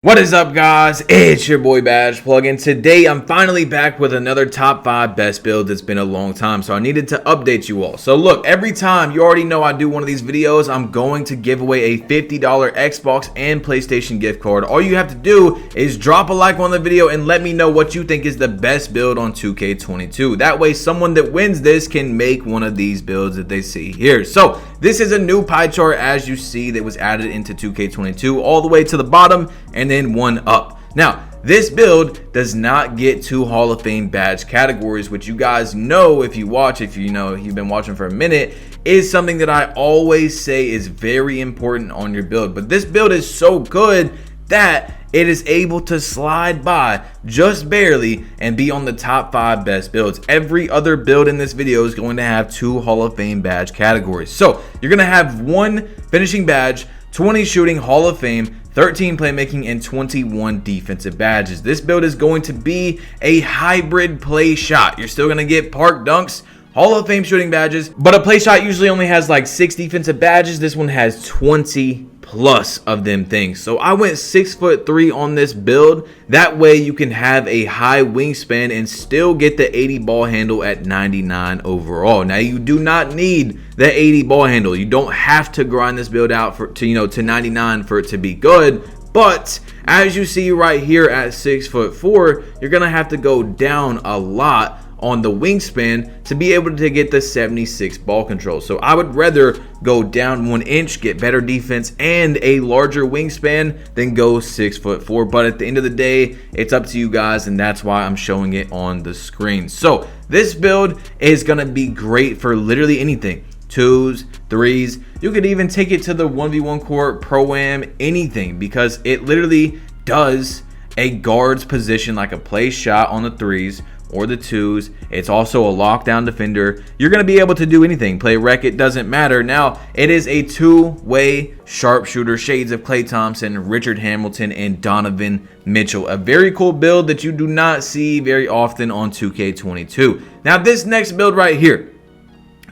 What is up, guys? It's your boy Badge Plug, and today I'm finally back with another top 5 best build. It's been a long time, so I needed to update you all. So look, every time, you already know I do one of these videos, I'm going to give away a $50 Xbox and PlayStation gift card. All you have to do is drop a like on the video and let me know what you think is the best build on 2K22. That way, someone that wins this can make one of these builds that they see here. So this is a new pie chart, as you see, that was added into 2K22 all the way to the bottom and then one up. Now, this build does not get 2 Hall of Fame badge categories, which you guys know if you watch, if you've been watching for a minute, is something that I always say is very important on your build. But this build is so good that it is able to slide by just barely and be on the top 5 best builds. Every other build in this video is going to have 2 Hall of Fame badge categories. So you're going to have 1 finishing badge, 20 shooting Hall of Fame, 13 playmaking, and 21 defensive badges. This build is going to be a hybrid play shot. You're still going to get park dunks, Hall of Fame shooting badges, but a play shot usually only has like 6 defensive badges. This one has 20 plus of them things. So I went 6'3" on this build. That way you can have a high wingspan and still get the 80 ball handle at 99 overall. Now, you do not need the 80 ball handle. You don't have to grind this build out to 99 for it to be good. But as you see right here at 6'4", you're gonna have to go down a lot on the wingspan to be able to get the 76 ball control. So I would rather go down 1 inch, get better defense and a larger wingspan than go 6'4". But at the end of the day, it's up to you guys, and that's why I'm showing it on the screen. So this build is gonna be great for literally anything. 2s, 3s, you could even take it to the 1v1 court, pro-am, anything, because it literally does a guard's position like a play shot on the 3s or the 2s. It's also a lockdown defender. You're going to be able to do anything. Play rec, it doesn't matter. Now, it is a 2-way sharpshooter, shades of Klay Thompson, Richard Hamilton, and Donovan Mitchell. A very cool build that you do not see very often on 2K22. Now, this next build right here,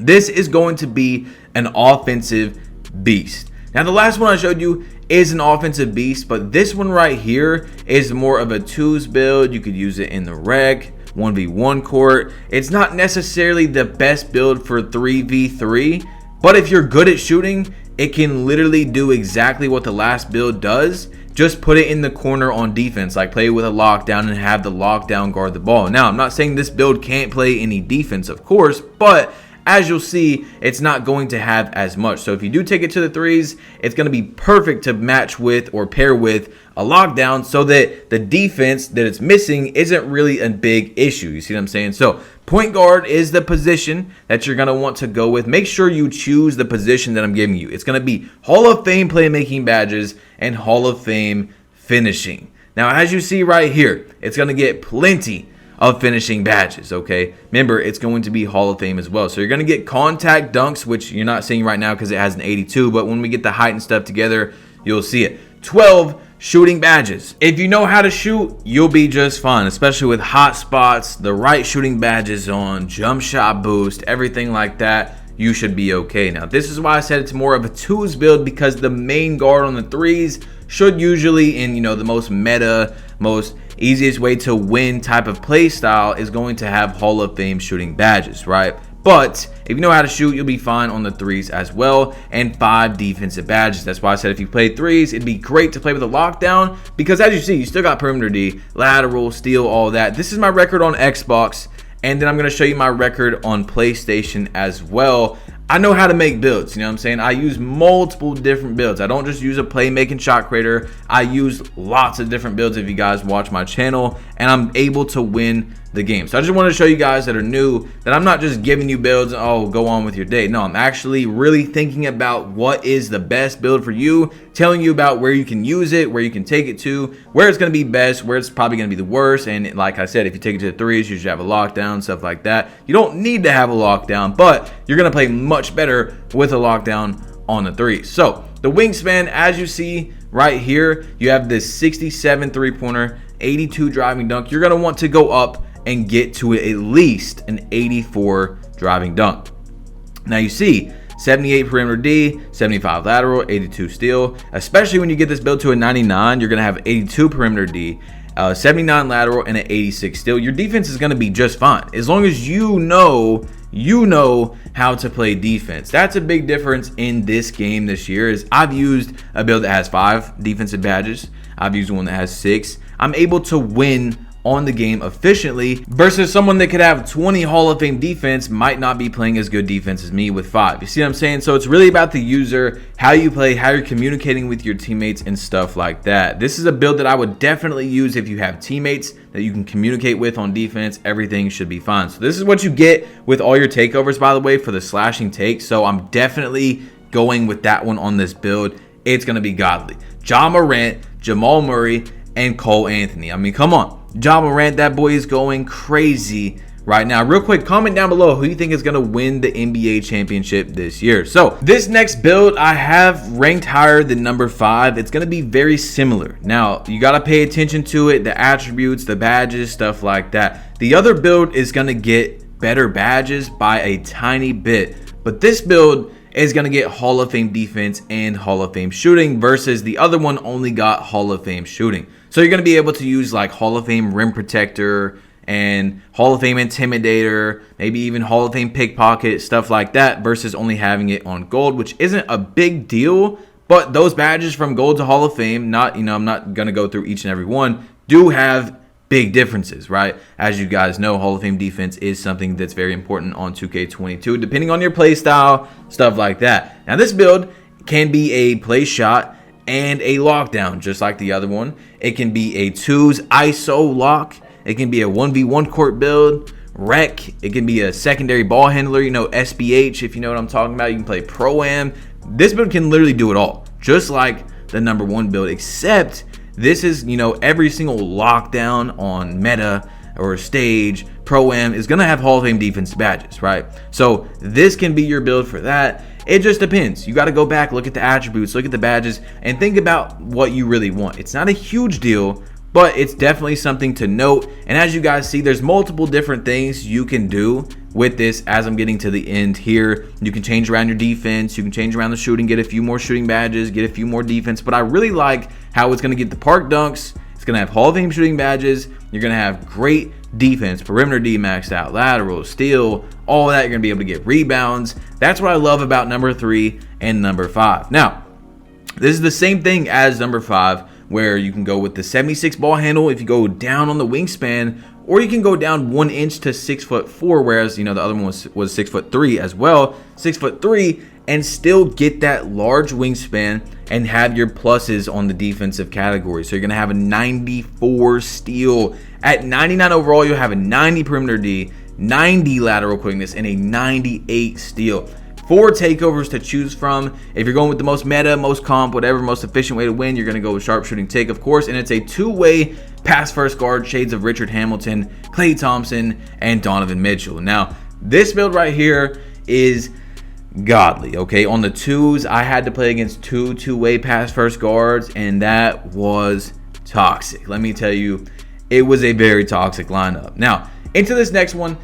this is going to be an offensive beast. Now, the last one I showed you is an offensive beast, but this one right here is more of a 2s build. You could use it in the rec, 1v1 court. It's not necessarily the best build for 3v3, but if you're good at shooting, it can literally do exactly what the last build does. Just put it in the corner on defense, like play with a lockdown and have the lockdown guard the ball. Now, I'm not saying this build can't play any defense, of course, but as you'll see, it's not going to have as much. So if you do take it to the 3s, it's going to be perfect to match with or pair with a lockdown so that the defense that it's missing isn't really a big issue. You see what I'm saying? So point guard is the position that you're going to want to go with. Make sure you choose the position that I'm giving you. It's going to be Hall of Fame playmaking badges and Hall of Fame finishing. Now, as you see right here, it's going to get plenty of finishing badges, okay? Remember, it's going to be Hall of Fame as well. So you're going to get contact dunks, which you're not seeing right now because it has an 82, but when we get the height and stuff together, you'll see it. 12 shooting badges. If you know how to shoot, you'll be just fine, especially with hot spots, the right shooting badges on, jump shot boost, everything like that. You should be okay. Now, this is why I said it's more of a 2s build, because the main guard on the 3s should usually, in the most meta, most easiest way to win type of play style, is going to have Hall of Fame shooting badges, right? But if you know how to shoot, you'll be fine on the 3s as well, and 5 defensive badges. That's why I said if you play 3s, it'd be great to play with a lockdown, because as you see, you still got perimeter D, lateral, steal, all that. This is my record on Xbox, and then I'm going to show you my record on PlayStation as well. I know how to make builds, you know what I'm saying? I use multiple different builds. I don't just use a playmaking shot creator. I use lots of different builds if you guys watch my channel, and I'm able to win the game. So I just want to show you guys that are new that I'm not just giving you builds, oh, go on with your day. No, I'm actually really thinking about what is the best build for you, telling you about where you can use it, where you can take it to, where it's going to be best, where it's probably going to be the worst. And like I said, if you take it to the 3s, you should have a lockdown, stuff like that. You don't need to have a lockdown, but you're going to play much better with a lockdown on the 3s. So the wingspan, as you see right here, you have this 67 3-pointer, 82 driving dunk. You're going to want to go up and get to at least an 84 driving dunk. Now you see 78 perimeter D, 75 lateral, 82 steal. Especially when you get this build to a 99, you're going to have 82 perimeter D, 79 lateral, and an 86 steal. Your defense is going to be just fine as long as you know how to play defense. That's a big difference in this game this year. Is I've used a build that has 5 defensive badges. I've used one that has 6. I'm able to win on the game efficiently versus someone that could have 20 Hall of Fame defense might not be playing as good defense as me with 5. You see what I'm saying? So it's really about the user, how you play, how you're communicating with your teammates and stuff like that. This is a build that I would definitely use if you have teammates that you can communicate with on defense. Everything should be fine. So this is what you get with all your takeovers, by the way, for the slashing take. So I'm definitely going with that one on this build. It's going to be godly. Ja Morant, Jamal Murray, and Cole Anthony. I mean, come on. Ja Morant, that boy is going crazy right now. Real quick, comment down below who you think is going to win the NBA championship this year. So this next build I have ranked higher than number 5. It's going to be very similar. Now, you got to pay attention to it, the attributes, the badges, stuff like that. The other build is going to get better badges by a tiny bit. But this build is going to get Hall of Fame defense and Hall of Fame shooting versus the other one only got Hall of Fame shooting. So you're going to be able to use like Hall of Fame rim protector and Hall of Fame intimidator, maybe even Hall of Fame pickpocket, stuff like that versus only having it on gold, which isn't a big deal. But those badges from gold to Hall of Fame, I'm not going to go through each and every one, do have big differences, right? As you guys know, Hall of Fame defense is something that's very important on 2K22, depending on your play style, stuff like that. Now, this build can be a play shot and a lockdown, just like the other one. It can be a 2s ISO lock. It can be a 1v1 court build, rec. It can be a secondary ball handler, SBH, if you know what I'm talking about. You can play Pro-Am. This build can literally do it all, just like the number 1 build, except this is, every single lockdown on meta or stage, Pro-Am is going to have Hall of Fame defense badges, right? So this can be your build for that. It just depends. You got to go back, look at the attributes, look at the badges, and think about what you really want. It's not a huge deal, but it's definitely something to note. And as you guys see, there's multiple different things you can do with this. As I'm getting to the end here, you can change around your defense, you can change around the shooting, get a few more shooting badges, get a few more defense. But I really like how it's going to get the park dunks. It's going to have Hall of Fame shooting badges. You're going to have great defense, perimeter D maxed out, lateral, steal, all that. You're going to be able to get rebounds. That's what I love about number 3 and number 5. Now, this is the same thing as number 5, where you can go with the 76 ball handle if you go down on the wingspan, or you can go down 1 inch to 6'4", whereas the other one was 6'3" as well, 6'3", and still get that large wingspan and have your pluses on the defensive category. So you're gonna have a 94 steal. At 99 overall, you'll have a 90 perimeter D, 90 lateral quickness, and a 98 steal. 4 takeovers to choose from. If you're going with the most meta, most comp, whatever, most efficient way to win, you're going to go with sharpshooting take, of course. And it's a 2-way pass first guard, shades of Richard Hamilton, Klay Thompson, and Donovan Mitchell. Now, this build right here is godly, okay? On the 2s, I had to play against 2-way pass first guards, and that was toxic. Let me tell you, it was a very toxic lineup. Now, into this next one.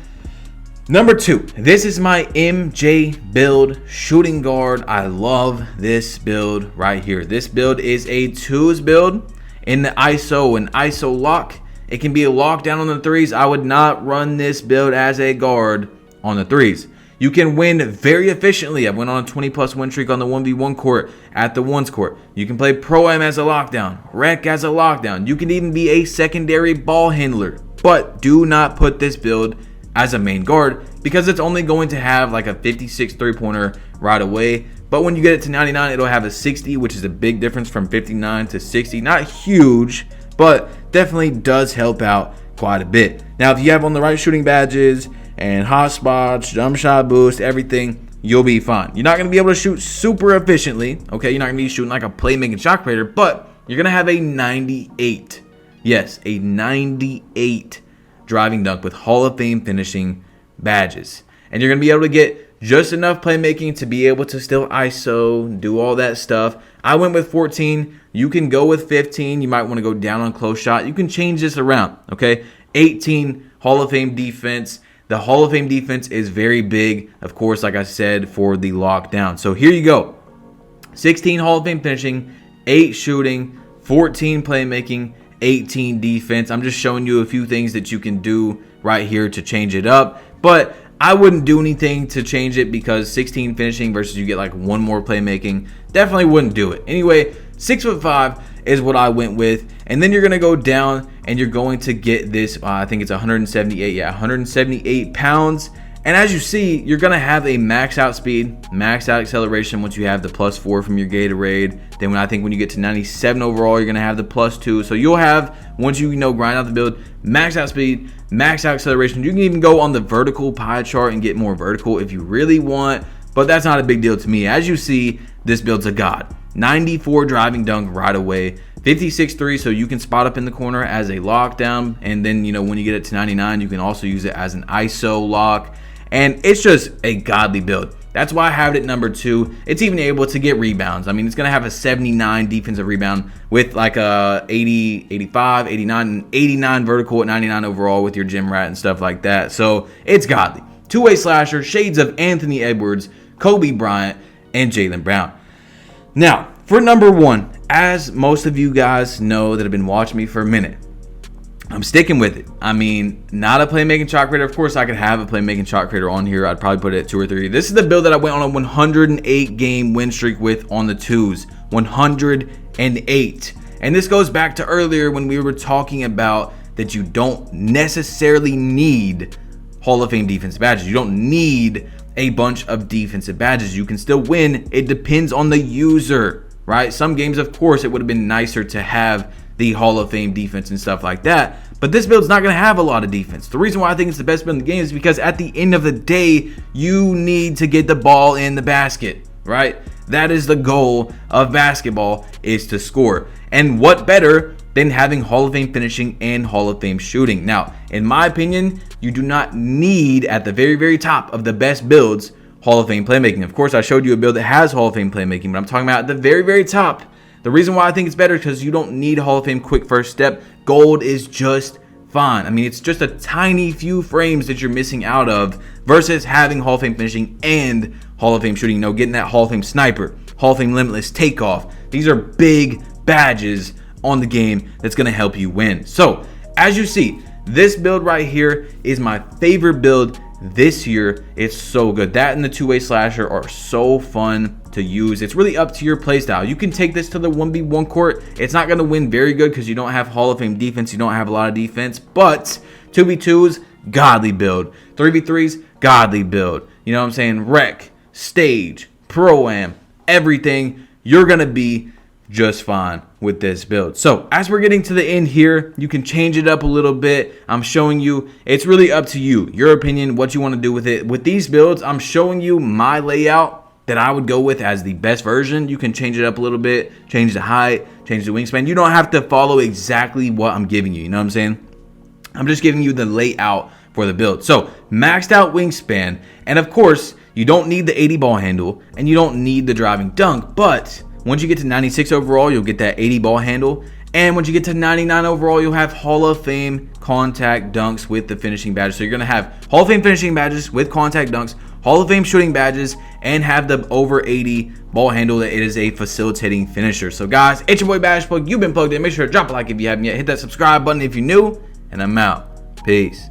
Number 2, this is my MJ build, shooting guard. I love this build right here. This build is a 2s build in the ISO and ISO lock. It can be a lockdown on the 3s. I would not run this build as a guard on the 3s. You can win very efficiently. I went on a 20+ win streak on the 1v1 court at the 1s court. You can play Pro-Am as a lockdown, rec as a lockdown. You can even be a secondary ball handler. But do not put this build as a main guard because it's only going to have like a 56 3-pointer right away. But when you get it to 99, it'll have a 60, which is a big difference from 59 to 60. Not huge, but definitely does help out quite a bit. Now, if you have on the right shooting badges and hot spots, jump shot boost, everything, you'll be fine. You're not going to be able to shoot super efficiently, okay? You're not going to be shooting like a playmaking shot creator, but you're going to have a 98. Yes, a 98 driving dunk with Hall of Fame finishing badges. And you're going to be able to get just enough playmaking to be able to still ISO, do all that stuff. I went with 14. You can go with 15. You might want to go down on close shot. You can change this around, okay? 18 Hall of Fame defense. the Hall of Fame defense is very big, of course, like I said, for the lockdown. So here you go. 16 Hall of Fame finishing, 8 shooting, 14 playmaking, 18 defense. I'm just showing you a few things that you can do right here to change it up. But I wouldn't do anything to change it because 16 finishing versus you get like 1 more playmaking. Definitely wouldn't do it. Anyway, 6'5" is what I went with. And then you're going to go down and you're going to get this, I think it's 178. Yeah, 178 pounds. And as you see, you're going to have a max out speed, max out acceleration once you have the +4 from your Gatorade. Then I think when you get to 97 overall, you're going to have the +2. So you'll have, once you grind out the build, max out speed, max out acceleration. You can even go on the vertical pie chart and get more vertical if you really want. But that's not a big deal to me. As you see, this build's a god. 94 driving dunk right away. 56-3, so you can spot up in the corner as a lockdown. And then, when you get it to 99, you can also use it as an ISO lock. And it's just a godly build. That's why I have it at number 2. It's even able to get rebounds. I mean, it's going to have a 79 defensive rebound with like a 80, 85, 89, and 89 vertical at 99 overall with your gym rat and stuff like that. So it's godly. Two-way slasher, shades of Anthony Edwards, Kobe Bryant, and Jaylen Brown. Now, for number 1, as most of you guys know that have been watching me for a minute, I'm sticking with it. I mean, not a playmaking shot creator. Of course, I could have a playmaking shot creator on here. I'd probably put it at 2 or 3. This is the build that I went on a 108 game win streak with on the 2s. 108. And this goes back to earlier when we were talking about that you don't necessarily need Hall of Fame defensive badges. You don't need a bunch of defensive badges. You can still win. It depends on the user, right? Some games, of course, it would have been nicer to have the Hall of Fame defense and stuff like that. But this build's not going to have a lot of defense. The reason why I think it's the best build in the game is because at the end of the day, you need to get the ball in the basket, right? That is the goal of basketball, is to score. And what better than having Hall of Fame finishing and Hall of Fame shooting? Now, in my opinion, you do not need at the very, very top of the best builds Hall of Fame playmaking. Of course, I showed you a build that has Hall of Fame playmaking, but I'm talking about at the very, very top. The reason why I think it's better is because you don't need Hall of Fame quick first step. Gold is just fine. I mean, it's just a tiny few frames that you're missing out of versus having Hall of Fame finishing and Hall of Fame shooting. Getting that Hall of Fame sniper, Hall of Fame limitless takeoff. These are big badges on the game that's going to help you win. So, as you see, this build right here is my favorite build this year. It's so good. That and the two-way slasher are so fun to use. It's really up to your playstyle. You can take this to the 1v1 court. It's not going to win very good because you don't have Hall of Fame defense. You don't have a lot of defense, but 2v2s, godly build. 3v3s, godly build. You know what I'm saying? Rec, stage, pro-am, everything. You're going to be just fine with this build. So as we're getting to the end here, you can change it up a little bit. I'm showing you, it's really up to you, your opinion, what you want to do with it. With these builds, I'm showing you my layout that I would go with as the best version. You can change it up a little bit, change the height, change the wingspan. You don't have to follow exactly what I'm giving you. You know what I'm saying? I'm just giving you the layout for the build. So maxed out wingspan, and of course you don't need the 80 ball handle and you don't need the driving dunk, but once you get to 96 overall, you'll get that 80 ball handle. And once you get to 99 overall, you'll have Hall of Fame contact dunks with the finishing badges. So you're going to have Hall of Fame finishing badges with contact dunks, Hall of Fame shooting badges, and have the over 80 ball handle that it is a facilitating finisher. So guys, it's your boy Bash Plug. You've been plugged in. Make sure to drop a like if you haven't yet. Hit that subscribe button if you're new. And I'm out. Peace.